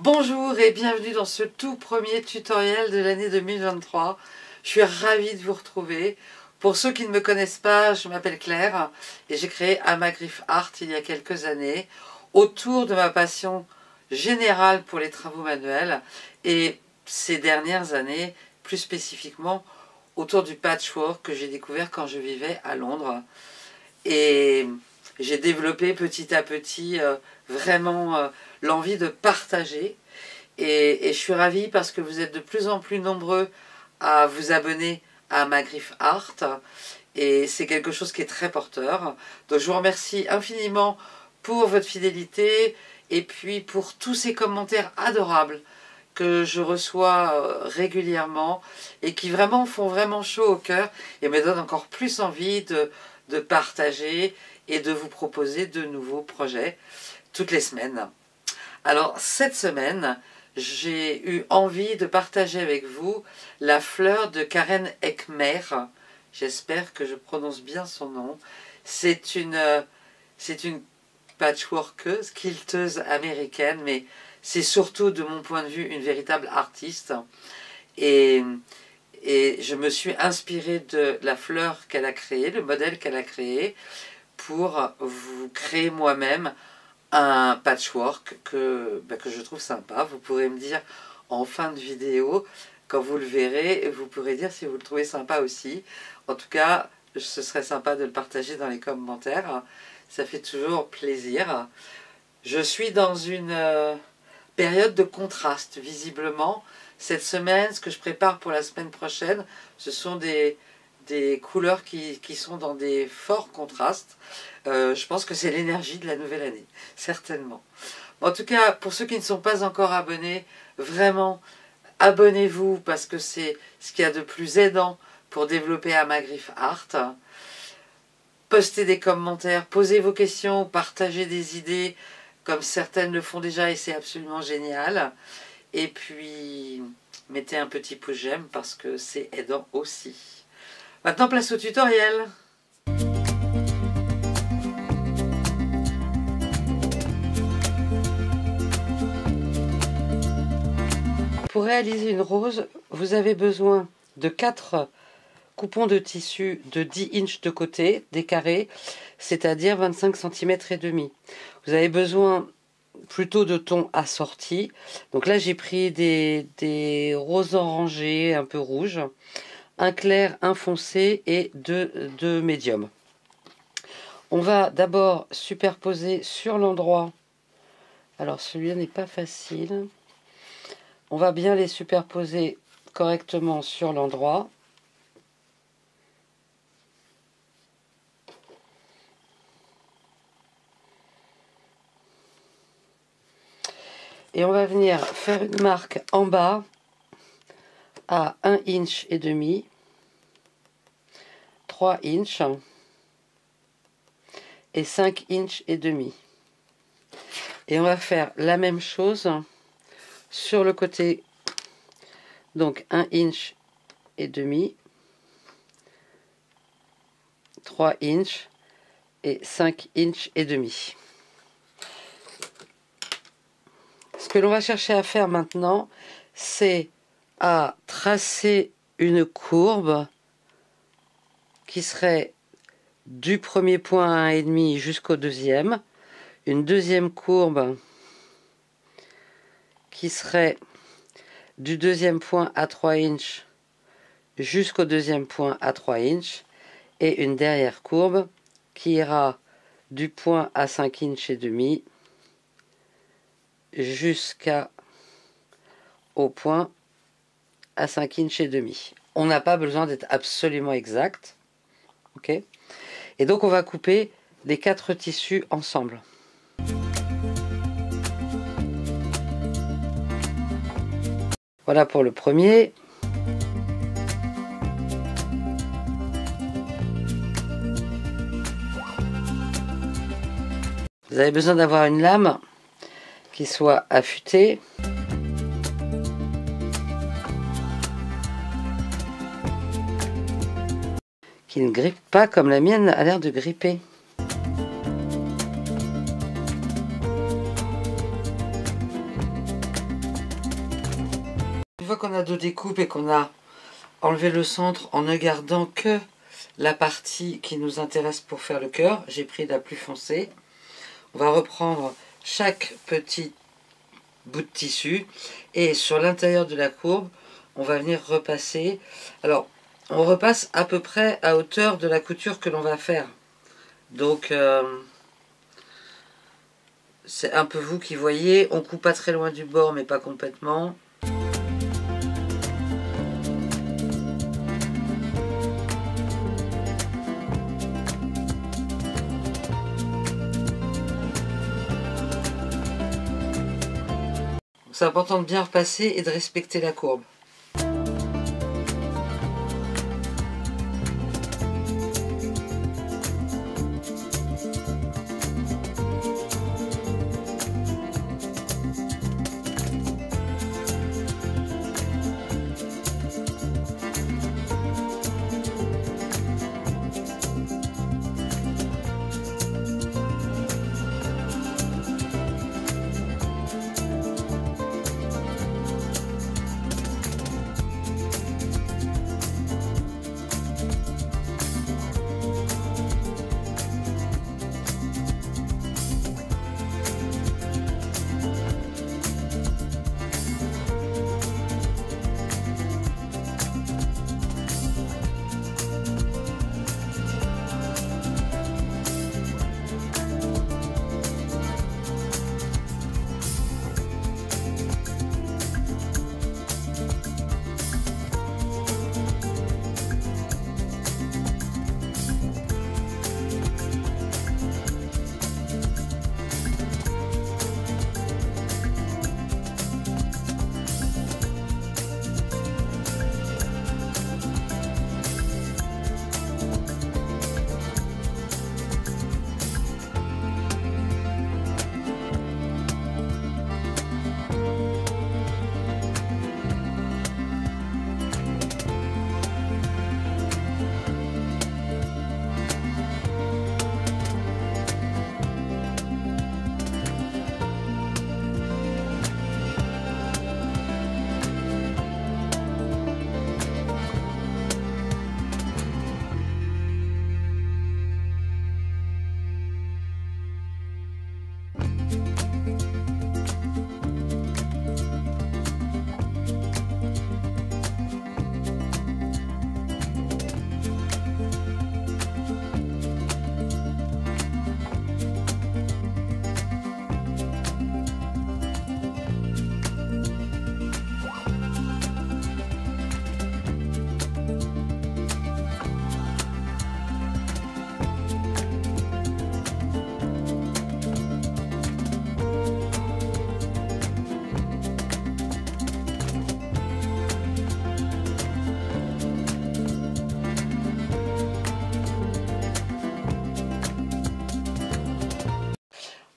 Bonjour et bienvenue dans ce tout premier tutoriel de l'année 2023. Je suis ravie de vous retrouver. Pour ceux qui ne me connaissent pas, je m'appelle Claire et j'ai créé Amagriffe Art il y a quelques années autour de ma passion générale pour les travaux manuels et ces dernières années, plus spécifiquement autour du patchwork que j'ai découvert quand je vivais à Londres. Et j'ai développé petit à petit vraiment l'envie de partager. Et je suis ravie parce que vous êtes de plus en plus nombreux à vous abonner à Amagriffe Art. Et c'est quelque chose qui est très porteur. Donc je vous remercie infiniment pour votre fidélité et puis pour tous ces commentaires adorables que je reçois régulièrement et qui vraiment font vraiment chaud au cœur et me donnent encore plus envie de partager et de vous proposer de nouveaux projets toutes les semaines. Alors cette semaine, j'ai eu envie de partager avec vous la fleur de Karen Eckmer. J'espère que je prononce bien son nom. C'est une patchworkeuse, quilteuse américaine, mais c'est surtout de mon point de vue une véritable artiste. Et je me suis inspirée de la fleur qu'elle a créée, le modèle qu'elle a créé, pour vous créer moi-même un patchwork que je trouve sympa. Vous pourrez me dire en fin de vidéo, quand vous le verrez, vous pourrez dire si vous le trouvez sympa aussi. En tout cas, ce serait sympa de le partager dans les commentaires. Ça fait toujours plaisir. Je suis dans une période de contraste, visiblement. Cette semaine, ce que je prépare pour la semaine prochaine, ce sont des couleurs qui sont dans des forts contrastes. Je pense que c'est l'énergie de la nouvelle année, certainement. En tout cas, pour ceux qui ne sont pas encore abonnés, vraiment, abonnez-vous parce que c'est ce qu'il y a de plus aidant pour développer Amagriffe Art. Postez des commentaires, posez vos questions, partagez des idées comme certaines le font déjà et c'est absolument génial. Et puis, mettez un petit pouce j'aime parce que c'est aidant aussi. Maintenant, place au tutoriel. Pour réaliser une rose, vous avez besoin de 4 coupons de tissu de 10 inches de côté, des carrés, c'est-à-dire 25 cm et demi. Vous avez besoin plutôt de tons assortis. Donc là, j'ai pris des roses orangés, un peu rouges, un clair, un foncé et deux médiums. On va d'abord superposer sur l'endroit. Alors celui-là n'est pas facile. On va bien les superposer correctement sur l'endroit. Et on va venir faire une marque en bas à 1 inch et demi, 3 inches et 5 inches et demi. Et on va faire la même chose sur le côté, donc 1 inch et demi, 3 inches et 5 inches et demi. Ce que l'on va chercher à faire maintenant, c'est à tracer une courbe qui serait du premier point à 1,5 jusqu'au deuxième, une deuxième courbe qui serait du deuxième point à 3 inches jusqu'au deuxième point à 3 inches, et une dernière courbe qui ira du point à 5 inches et demi jusqu'au point à 5 inches et demi. On n'a pas besoin d'être absolument exact. Ok ? Et donc on va couper les 4 tissus ensemble. Voilà pour le premier. Vous avez besoin d'avoir une lame qui soit affûtée. Qui ne grippe pas comme la mienne a l'air de gripper. de découpe et qu'on a enlevé le centre en ne gardant que la partie qui nous intéresse pour faire le cœur, j'ai pris la plus foncée. On va reprendre chaque petit bout de tissu et sur l'intérieur de la courbe, on va venir repasser. Alors, on repasse à peu près à hauteur de la couture que l'on va faire. Donc, c'est un peu vous qui voyez. On coupe pas très loin du bord, mais pas complètement. C'est important de bien repasser et de respecter la courbe.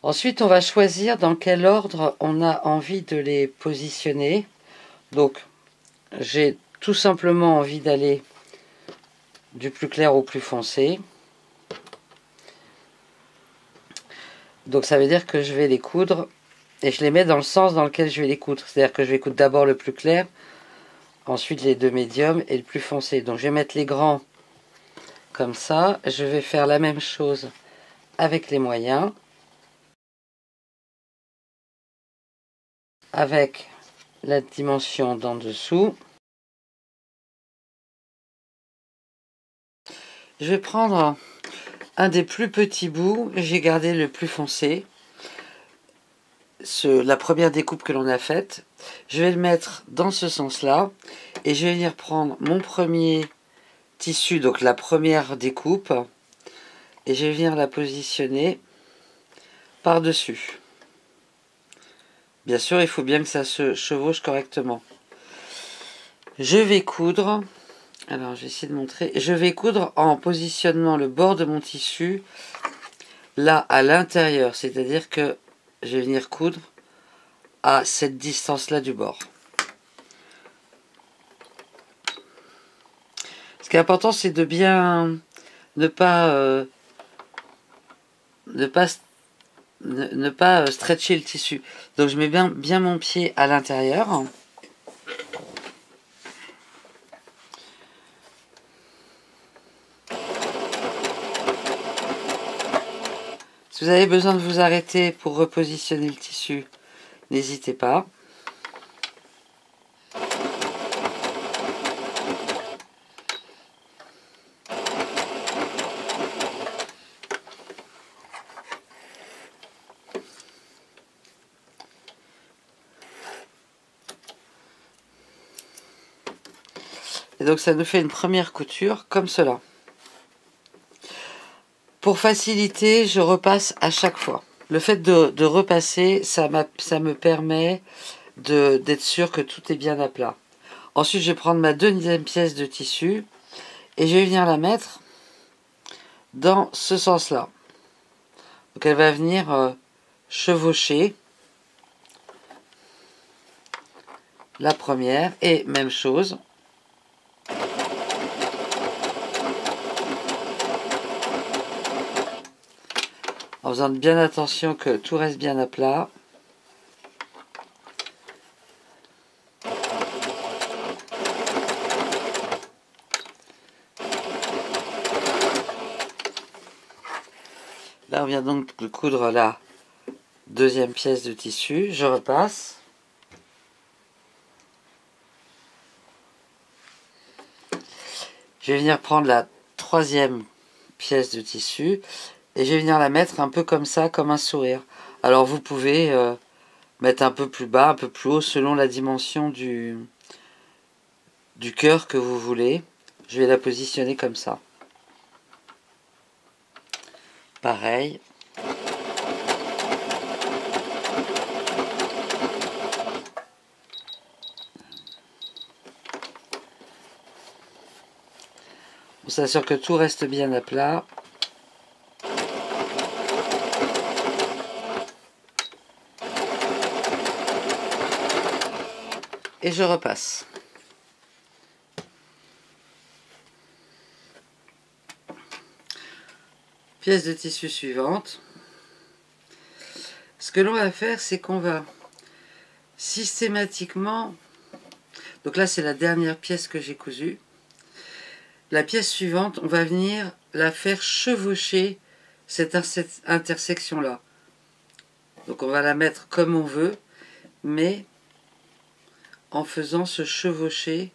Ensuite, on va choisir dans quel ordre on a envie de les positionner. Donc, j'ai tout simplement envie d'aller du plus clair au plus foncé. Donc, ça veut dire que je vais les coudre et je les mets dans le sens dans lequel je vais les coudre. C'est-à-dire que je vais coudre d'abord le plus clair, ensuite les deux médiums et le plus foncé. Donc, je vais mettre les grands comme ça. Je vais faire la même chose avec les moyens. Avec la dimension d'en dessous. Je vais prendre un des plus petits bouts, j'ai gardé le plus foncé, la première découpe que l'on a faite. Je vais le mettre dans ce sens-là et je vais venir prendre mon premier tissu, donc la première découpe, et je vais venir la positionner par-dessus. Bien sûr, il faut bien que ça se chevauche correctement. Je vais coudre, alors je vais essayer de montrer, je vais coudre en positionnant le bord de mon tissu là à l'intérieur, c'est-à-dire que je vais venir coudre à cette distance-là du bord. Ce qui est important, c'est de bien ne pas stretcher le tissu. Donc je mets bien mon pied à l'intérieur. Si vous avez besoin de vous arrêter pour repositionner le tissu, n'hésitez pas. Et donc ça nous fait une première couture comme cela. Pour faciliter, je repasse à chaque fois. Le fait de repasser, ça me permet d'être sûr que tout est bien à plat. Ensuite, je vais prendre ma deuxième pièce de tissu et je vais venir la mettre dans ce sens-là. Donc elle va venir chevaucher la première et même chose. En faisant bien attention que tout reste bien à plat. Là, on vient donc de coudre la deuxième pièce de tissu. Je repasse. Je vais venir prendre la troisième pièce de tissu et je vais venir la mettre un peu comme ça, comme un sourire. Alors vous pouvez mettre un peu plus bas, un peu plus haut, selon la dimension du cœur que vous voulez. Je vais la positionner comme ça. Pareil. On s'assure que tout reste bien à plat. Et je repasse. Pièce de tissu suivante. Ce que l'on va faire, c'est qu'on va systématiquement... Donc là, c'est la dernière pièce que j'ai cousue. La pièce suivante, on va venir la faire chevaucher cette intersection-là. Donc on va la mettre comme on veut, mais en faisant se chevaucher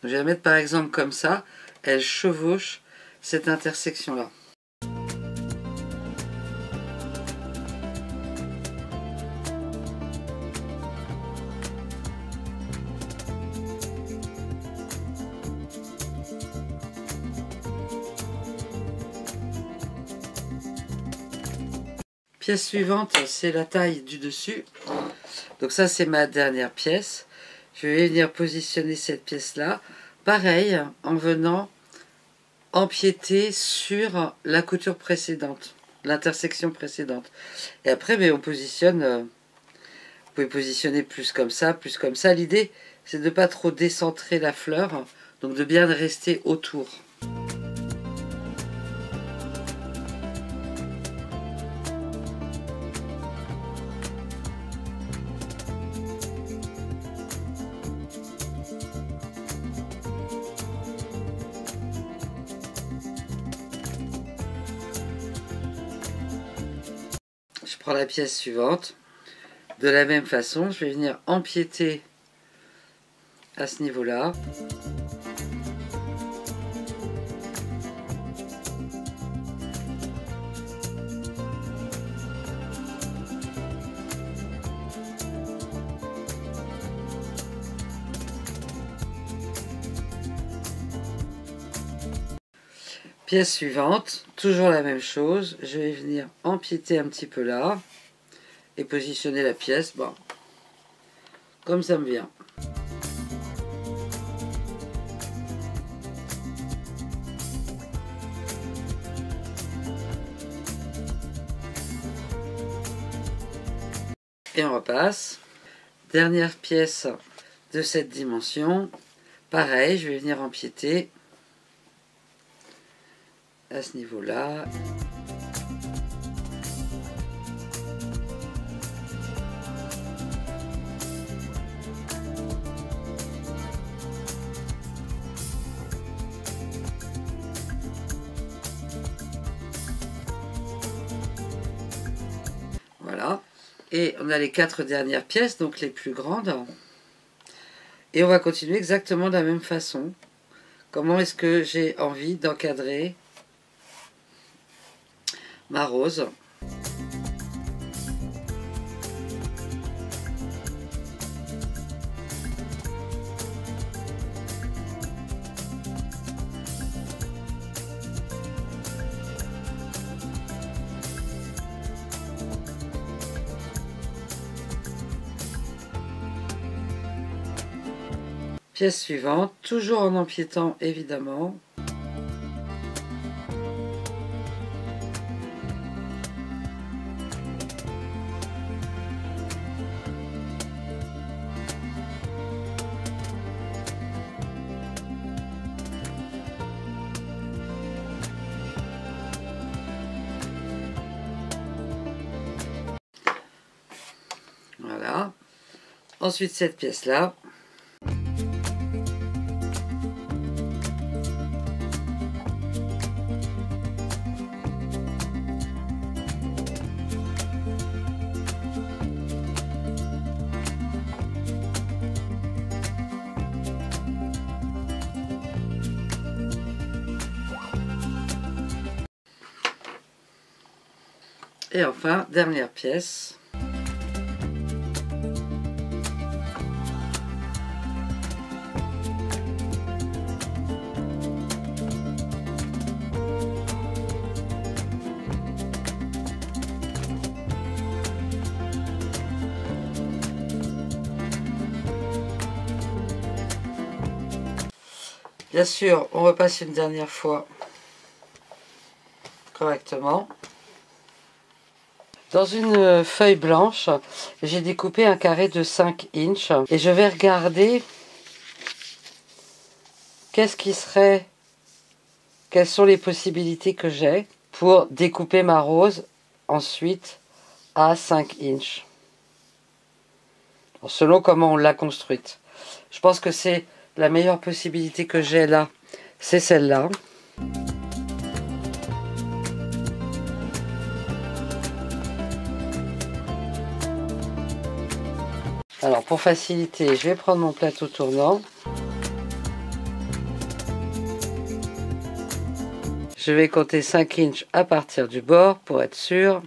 je vais la mettre par exemple comme ça, elle chevauche cette intersection-là. Pièce suivante, c'est la taille du dessus. Donc ça, c'est ma dernière pièce. Je vais venir positionner cette pièce-là. Pareil, en venant empiéter sur la couture précédente, l'intersection précédente. Et après, mais on positionne, vous pouvez positionner plus comme ça, plus comme ça. L'idée, c'est de ne pas trop décentrer la fleur, donc de bien rester autour. Je prends la pièce suivante. De la même façon, je vais venir empiéter à ce niveau-là. Pièce suivante, toujours la même chose, je vais venir empiéter un petit peu là et positionner la pièce, bon, comme ça me vient. Et on repasse. Dernière pièce de cette dimension, pareil, je vais venir empiéter à ce niveau-là. Et on a les 4 dernières pièces, donc les plus grandes. Et on va continuer exactement de la même façon. Comment est-ce que j'ai envie d'encadrer ma rose? Pièce suivante, toujours en empiétant évidemment. Voilà. Ensuite cette pièce-là. Et enfin, dernière pièce. Bien sûr, on repasse une dernière fois correctement. Dans une feuille blanche, j'ai découpé un carré de 5 inches et je vais regarder quelles sont les possibilités que j'ai pour découper ma rose ensuite à 5 inches. Selon comment on l'a construite. Je pense que c'est la meilleure possibilité que j'ai là, c'est celle-là. Alors pour faciliter, je vais prendre mon plateau tournant. Je vais compter 5 inches à partir du bord pour être sûr.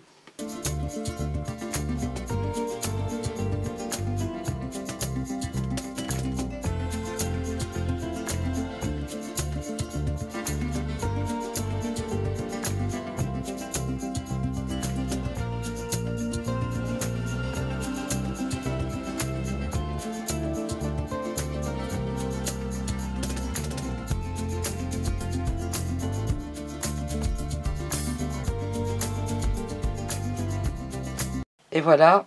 Et voilà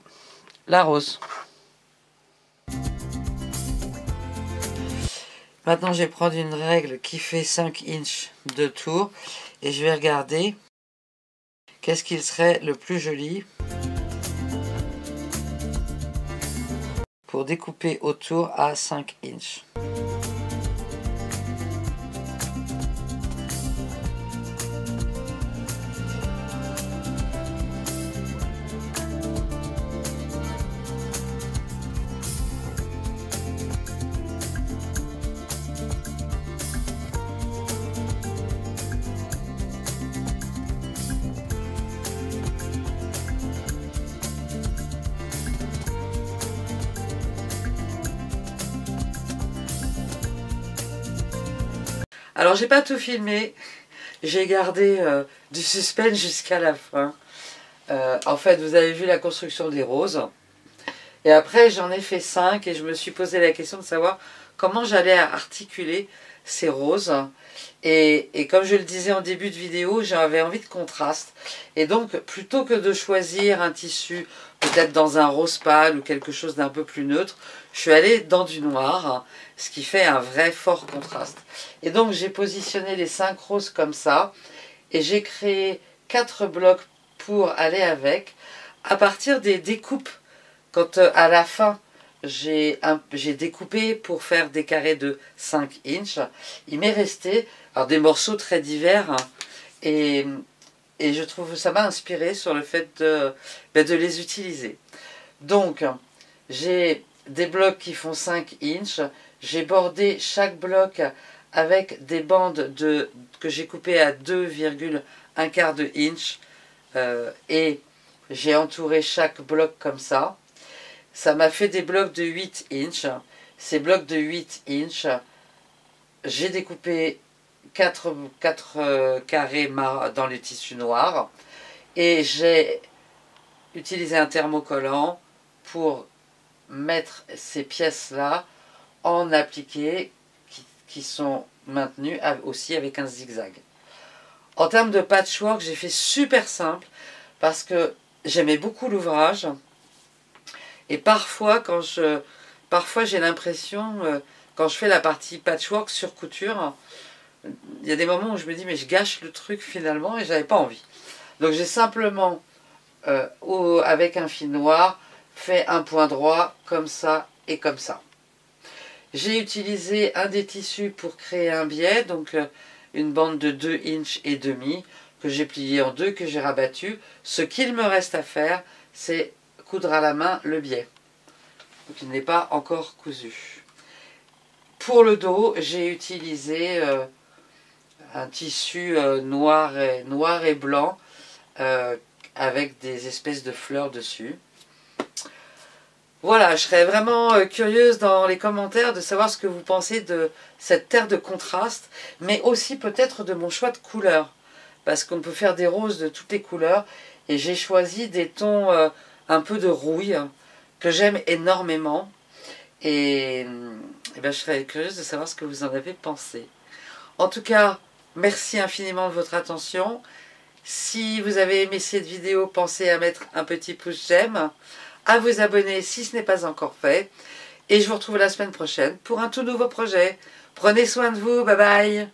la rose. Maintenant, je vais prendre une règle qui fait 5 inches de tour et je vais regarder qu'est-ce qu'il serait le plus joli pour découper autour à 5 inches. Alors j'ai pas tout filmé, j'ai gardé du suspense jusqu'à la fin. En fait, vous avez vu la construction des roses. Et après, j'en ai fait 5 et je me suis posé la question de savoir comment j'allais articuler ces roses. Et comme je le disais en début de vidéo, j'avais envie de contraste. Et donc, plutôt que de choisir un tissu, peut-être dans un rose pâle ou quelque chose d'un peu plus neutre, je suis allée dans du noir, ce qui fait un vrai fort contraste. Et donc, j'ai positionné les 5 roses comme ça. Et j'ai créé 4 blocs pour aller avec, à partir des découpes. Quand à la fin, j'ai découpé pour faire des carrés de 5 inches, il m'est resté alors, des morceaux très divers. Et je trouve ça m'a inspiré sur le fait de les utiliser. Donc, j'ai des blocs qui font 5 inches. J'ai bordé chaque bloc avec des bandes que j'ai coupées à 2,1 quart de inch. Et j'ai entouré chaque bloc comme ça. Ça m'a fait des blocs de 8 inches. Ces blocs de 8 inches, j'ai découpé 4 carrés dans le tissu noir. Et j'ai utilisé un thermocollant pour mettre ces pièces-là en appliqué qui sont maintenues aussi avec un zigzag. En termes de patchwork, j'ai fait super simple parce que j'aimais beaucoup l'ouvrage. Et parfois, j'ai l'impression, quand je fais la partie patchwork sur couture, il y a des moments où je me dis mais je gâche le truc finalement et j'avais pas envie. Donc j'ai simplement, avec un fil noir, fait un point droit comme ça et comme ça. J'ai utilisé un des tissus pour créer un biais, donc une bande de 2 inches et demi que j'ai plié en deux, que j'ai rabattu. Ce qu'il me reste à faire, c'est coudre à la main le biais. Donc il n'est pas encore cousu. Pour le dos, j'ai utilisé un tissu noir et blanc avec des espèces de fleurs dessus. Voilà, je serais vraiment curieuse dans les commentaires de savoir ce que vous pensez de cette terre de contraste, mais aussi peut-être de mon choix de couleurs, parce qu'on peut faire des roses de toutes les couleurs, et j'ai choisi des tons un peu de rouille, que j'aime énormément, et ben, je serais curieuse de savoir ce que vous en avez pensé. En tout cas, merci infiniment de votre attention. Si vous avez aimé cette vidéo, pensez à mettre un petit pouce j'aime, à vous abonner si ce n'est pas encore fait. Et je vous retrouve la semaine prochaine pour un tout nouveau projet. Prenez soin de vous, bye bye.